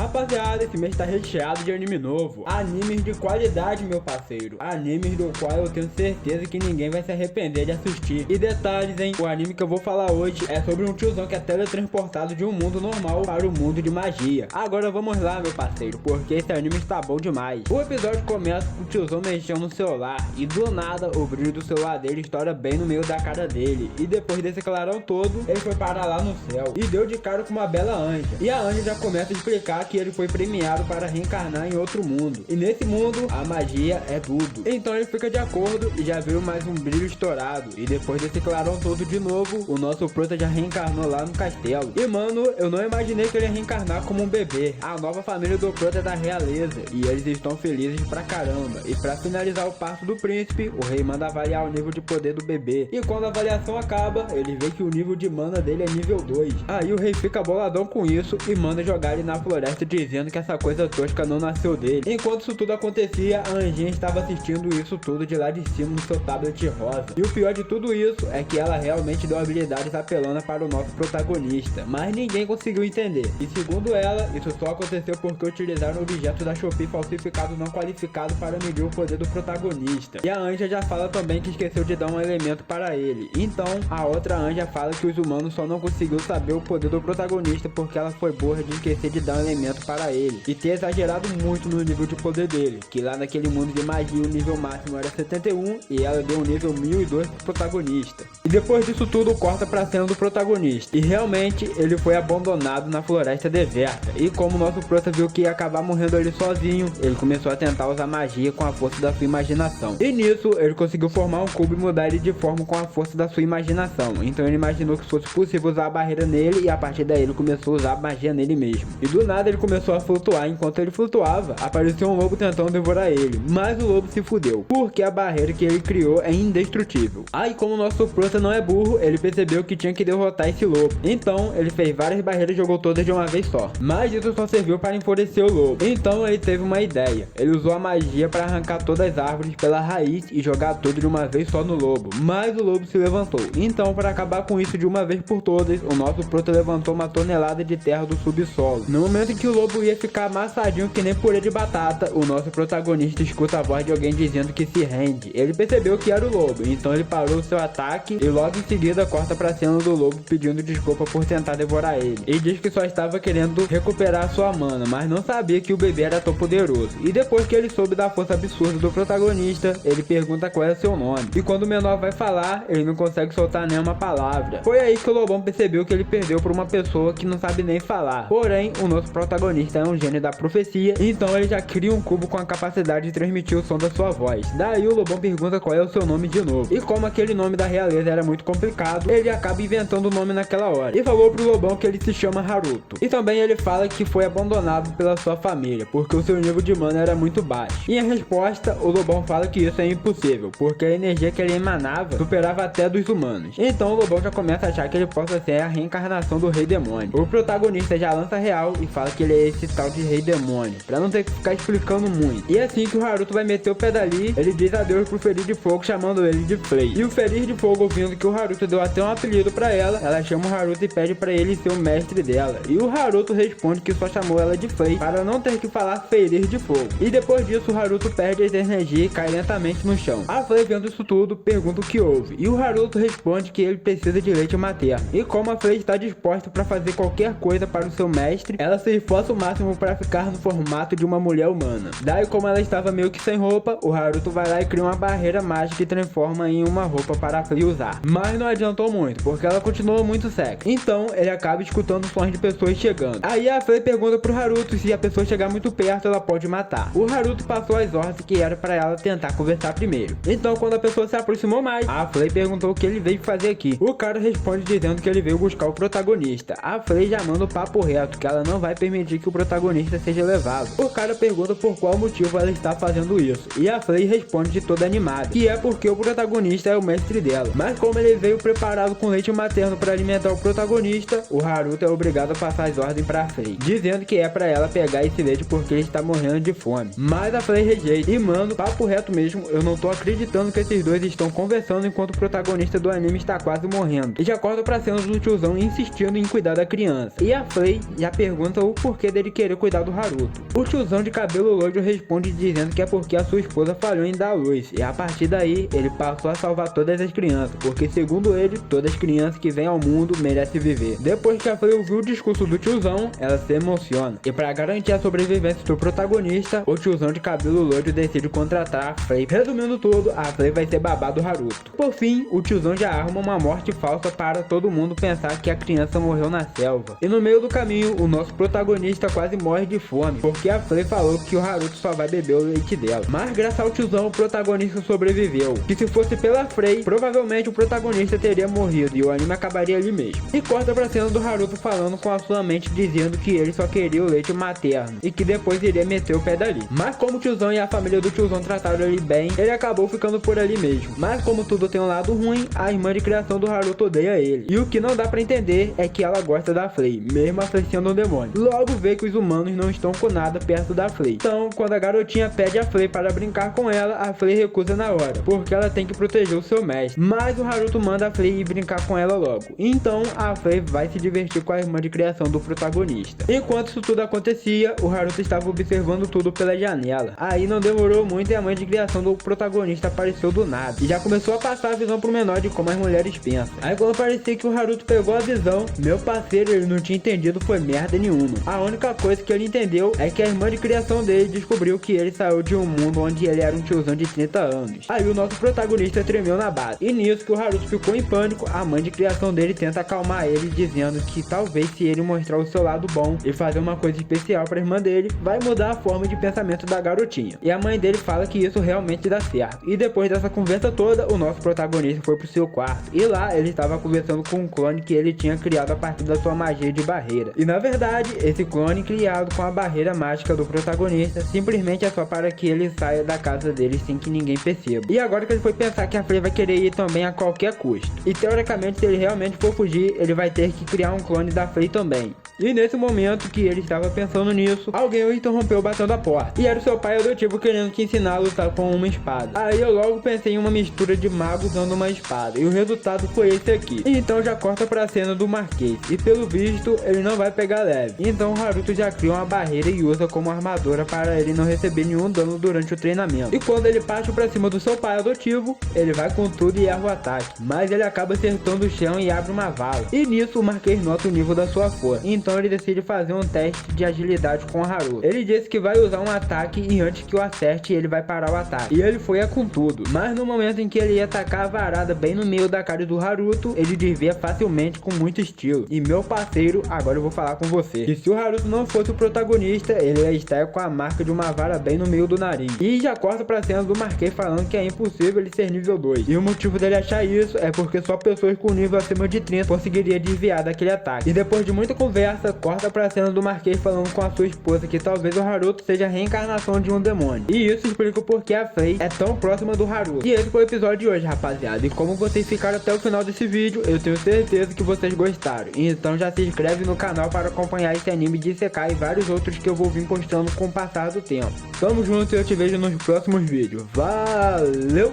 Rapaziada, esse mês tá recheado de anime novo. Animes de qualidade, meu parceiro. Animes do qual eu tenho certeza que ninguém vai se arrepender de assistir. E detalhes, hein? O anime que eu vou falar hoje é sobre um tiozão que é teletransportado de um mundo normal para o mundo de magia. Agora vamos lá, meu parceiro, porque esse anime está bom demais. O episódio começa com o tiozão mexendo no celular e do nada o brilho do celular dele estoura bem no meio da cara dele. E depois desse clarão todo, ele foi parar lá no céu e deu de cara com uma bela anja. E a anja já começa a explicar que ele foi premiado para reencarnar em outro mundo. E nesse mundo, a magia é tudo. Então ele fica de acordo e já viu mais um brilho estourado. E depois desse clarão todo de novo, o nosso prota já reencarnou lá no castelo. E mano, eu não imaginei que ele ia reencarnar como um bebê. A nova família do prota é da realeza e eles estão felizes pra caramba. E pra finalizar o parto do príncipe, o rei manda avaliar o nível de poder do bebê. E quando a avaliação acaba, ele vê que o nível de mana dele é nível 2. Aí o rei fica boladão com isso e manda jogar ele na floresta dizendo que essa coisa tosca não nasceu dele. Enquanto isso tudo acontecia, a anjinha estava assistindo isso tudo de lá de cima no seu tablet rosa. E o pior de tudo isso é que ela realmente deu habilidades apelando para o nosso protagonista, mas ninguém conseguiu entender. E segundo ela, isso só aconteceu porque utilizaram o objeto da Shopee falsificado não qualificado para medir o poder do protagonista. E a anja já fala também que esqueceu de dar um elemento para ele. Então a outra anja fala que os humanos só não conseguiu saber o poder do protagonista porque ela foi burra de esquecer de dar um elemento para ele e ter exagerado muito no nível de poder dele, que lá naquele mundo de magia o nível máximo era 71 e ela deu um nível 1002 pro protagonista. E depois disso tudo corta pra cena do protagonista e realmente ele foi abandonado na floresta deserta. E como o nosso prota viu que ia acabar morrendo ali sozinho, ele começou a tentar usar magia com a força da sua imaginação. E nisso ele conseguiu formar um cubo e mudar ele de forma com a força da sua imaginação. Então ele imaginou que fosse possível usar a barreira nele e a partir daí ele começou a usar a magia nele mesmo. E do nada ele começou a flutuar. Enquanto ele flutuava, apareceu um lobo tentando devorar ele, mas o lobo se fudeu, porque a barreira que ele criou é indestrutível. Aí como o nosso prota não é burro, ele percebeu que tinha que derrotar esse lobo. Então ele fez várias barreiras e jogou todas de uma vez só. Mas isso só serviu para enfurecer o lobo. Então ele teve uma ideia. Ele usou a magia para arrancar todas as árvores pela raiz e jogar tudo de uma vez só no lobo. Mas o lobo se levantou. Então para acabar com isso de uma vez por todas, o nosso prota levantou uma tonelada de terra do subsolo. No momento em que o lobo ia ficar amassadinho que nem purê de batata, o nosso protagonista escuta a voz de alguém dizendo que se rende. Ele percebeu que era o lobo, então ele parou seu ataque e logo em seguida corta pra cena do lobo pedindo desculpa por tentar devorar ele. Ele diz que só estava querendo recuperar sua mana, mas não sabia que o bebê era tão poderoso. E depois que ele soube da força absurda do protagonista, ele pergunta qual é seu nome. E quando o menor vai falar, ele não consegue soltar nenhuma palavra. Foi aí que o lobão percebeu que ele perdeu por uma pessoa que não sabe nem falar. Porém, o nosso protagonista é um gênio da profecia, então ele já cria um cubo com a capacidade de transmitir o som da sua voz. Daí o lobão pergunta qual é o seu nome de novo. E como aquele nome da realeza era muito complicado, ele acaba inventando o nome naquela hora. E falou pro lobão que ele se chama Haruto. E também ele fala que foi abandonado pela sua família, porque o seu nível de mana era muito baixo. E em resposta, o lobão fala que isso é impossível, porque a energia que ele emanava superava até dos humanos. Então o lobão já começa a achar que ele possa ser a reencarnação do rei demônio. O protagonista já lança real e fala que ele é esse tal de rei demônio, pra não ter que ficar explicando muito. E assim que o Haruto vai meter o pé dali, ele diz adeus pro Ferir de Fogo, chamando ele de Flay. E o Ferir de Fogo, ouvindo que o Haruto deu até um apelido pra ela chama o Haruto e pede pra ele ser o mestre dela. E o Haruto responde que só chamou ela de Flay para não ter que falar Ferir de Fogo. E depois disso o Haruto perde as energias e cai lentamente no chão. A Flay, vendo isso tudo, pergunta o que houve. E o Haruto responde que ele precisa de leite materno. E como a Flay está disposta para fazer qualquer coisa para o seu mestre, ela se esforça o máximo para ficar no formato de uma mulher humana. Daí, como ela estava meio que sem roupa, o Haruto vai lá e cria uma barreira mágica e transforma em uma roupa para a Flay usar. Mas não adiantou muito, porque ela continua muito seca. Então ele acaba escutando sons de pessoas chegando. Aí a Flay pergunta pro Haruto se a pessoa chegar muito perto ela pode matar. O Haruto passou as ordens que era para ela tentar conversar primeiro. Então quando a pessoa se aproximou mais, a Flay perguntou o que ele veio fazer aqui. O cara responde dizendo que ele veio buscar o protagonista. A Flay já manda o papo reto, que ela não vai permitir que o protagonista seja levado. O cara pergunta por qual motivo ela está fazendo isso. E a Flay responde de toda animada, que é porque o protagonista é o mestre dela. Mas como ele veio preparado com leite materno para alimentar o protagonista, o Haruto é obrigado a passar as ordens pra Flay, dizendo que é pra ela pegar esse leite porque ele está morrendo de fome. Mas a Flay rejeita. E mano, papo reto mesmo, eu não tô acreditando que esses dois estão conversando enquanto o protagonista do anime está quase morrendo. E já corta pra cena do tiozão insistindo em cuidar da criança. E a Flay já pergunta o porquê porquê dele querer cuidar do Haruto. O tiozão de cabelo loiro responde dizendo que é porque a sua esposa falhou em dar luz, e a partir daí ele passou a salvar todas as crianças, porque segundo ele, todas as crianças que vêm ao mundo merecem viver. Depois que a Frey ouviu o discurso do tiozão, ela se emociona, e para garantir a sobrevivência do protagonista, o tiozão de cabelo loiro decide contratar a Frey. Resumindo tudo, a Frey vai ser babá do Haruto. Por fim, o tiozão já arma uma morte falsa para todo mundo pensar que a criança morreu na selva. E no meio do caminho, o nosso protagonista quase morre de fome, porque a Frey falou que o Haruto só vai beber o leite dela. Mas graças ao tiozão, o protagonista sobreviveu. Que se fosse pela Frey, provavelmente o protagonista teria morrido e o anime acabaria ali mesmo. E corta pra cena do Haruto falando com a sua mente dizendo que ele só queria o leite materno e que depois iria meter o pé dali. Mas como o tiozão e a família do tiozão trataram ele bem, ele acabou ficando por ali mesmo. Mas como tudo tem um lado ruim, a irmã de criação do Haruto odeia ele. E o que não dá pra entender é que ela gosta da Frey, mesmo a Frey sendo um demônio. Logo vê que os humanos não estão com nada perto da Frey. Então, quando a garotinha pede a Frey para brincar com ela, a Frey recusa na hora, porque ela tem que proteger o seu mestre. Mas o Haruto manda a Frey ir brincar com ela logo. Então, a Frey vai se divertir com a irmã de criação do protagonista. Enquanto isso tudo acontecia, o Haruto estava observando tudo pela janela. Aí não demorou muito e a mãe de criação do protagonista apareceu do nada. E já começou a passar a visão pro menor de como as mulheres pensam. Aí quando parecia que o Haruto pegou a visão, meu parceiro, ele não tinha entendido foi merda nenhuma. A única coisa que ele entendeu é que a irmã de criação dele descobriu que ele saiu de um mundo onde ele era um tiozão de 30 anos. Aí o nosso protagonista tremeu na base. E nisso que o Haruto ficou em pânico, a mãe de criação dele tenta acalmar ele, dizendo que talvez se ele mostrar o seu lado bom e fazer uma coisa especial pra irmã dele, vai mudar a forma de pensamento da garotinha. E a mãe dele fala que isso realmente dá certo. E depois dessa conversa toda, o nosso protagonista foi pro seu quarto. E lá ele estava conversando com um clone que ele tinha criado a partir da sua magia de barreira. E na verdade, esse clone criado com a barreira mágica do protagonista simplesmente é só para que ele saia da casa dele sem que ninguém perceba. E agora que ele foi pensar que a Frey vai querer ir também a qualquer custo. E teoricamente, se ele realmente for fugir, ele vai ter que criar um clone da Frey também. E nesse momento que ele estava pensando nisso, alguém o interrompeu batendo a porta. E era o seu pai adotivo querendo te ensinar a lutar com uma espada. Aí eu logo pensei em uma mistura de mago usando uma espada. E o resultado foi esse aqui. Então já corta pra cena do Marquês. E pelo visto, ele não vai pegar leve. Então o Haruto já cria uma barreira e usa como armadura para ele não receber nenhum dano durante o treinamento. E quando ele parte pra cima do seu pai adotivo, ele vai com tudo e erra o ataque. Mas ele acaba acertando o chão e abre uma vala. E nisso o Marquês nota o nível da sua força. Então ele decide fazer um teste de agilidade com o Haruto. Ele disse que vai usar um ataque e antes que o acerte, ele vai parar o ataque. E ele foi com tudo. Mas no momento em que ele ia atacar a varada bem no meio da cara do Haruto, ele desvia facilmente com muito estilo. E meu parceiro, agora eu vou falar com você. E se o Haruto não fosse o protagonista, ele ia estar com a marca de uma vara bem no meio do nariz. E já corta pra cena do Marquês falando que é impossível ele ser nível 2. E o motivo dele achar isso é porque só pessoas com nível acima de 30 conseguiriam desviar daquele ataque. E depois de muita conversa, corta pra cena do Marquês falando com a sua esposa que talvez o Haruto seja a reencarnação de um demônio. E isso explica o porquê a Frey é tão próxima do Haruto. E esse foi o episódio de hoje, rapaziada. E como vocês ficaram até o final desse vídeo, eu tenho certeza que vocês gostaram. Então já se inscreve no canal para acompanhar esse anime de Isekai e vários outros que eu vou vir postando com o passar do tempo. Tamo junto e eu te vejo nos próximos vídeos. Valeu!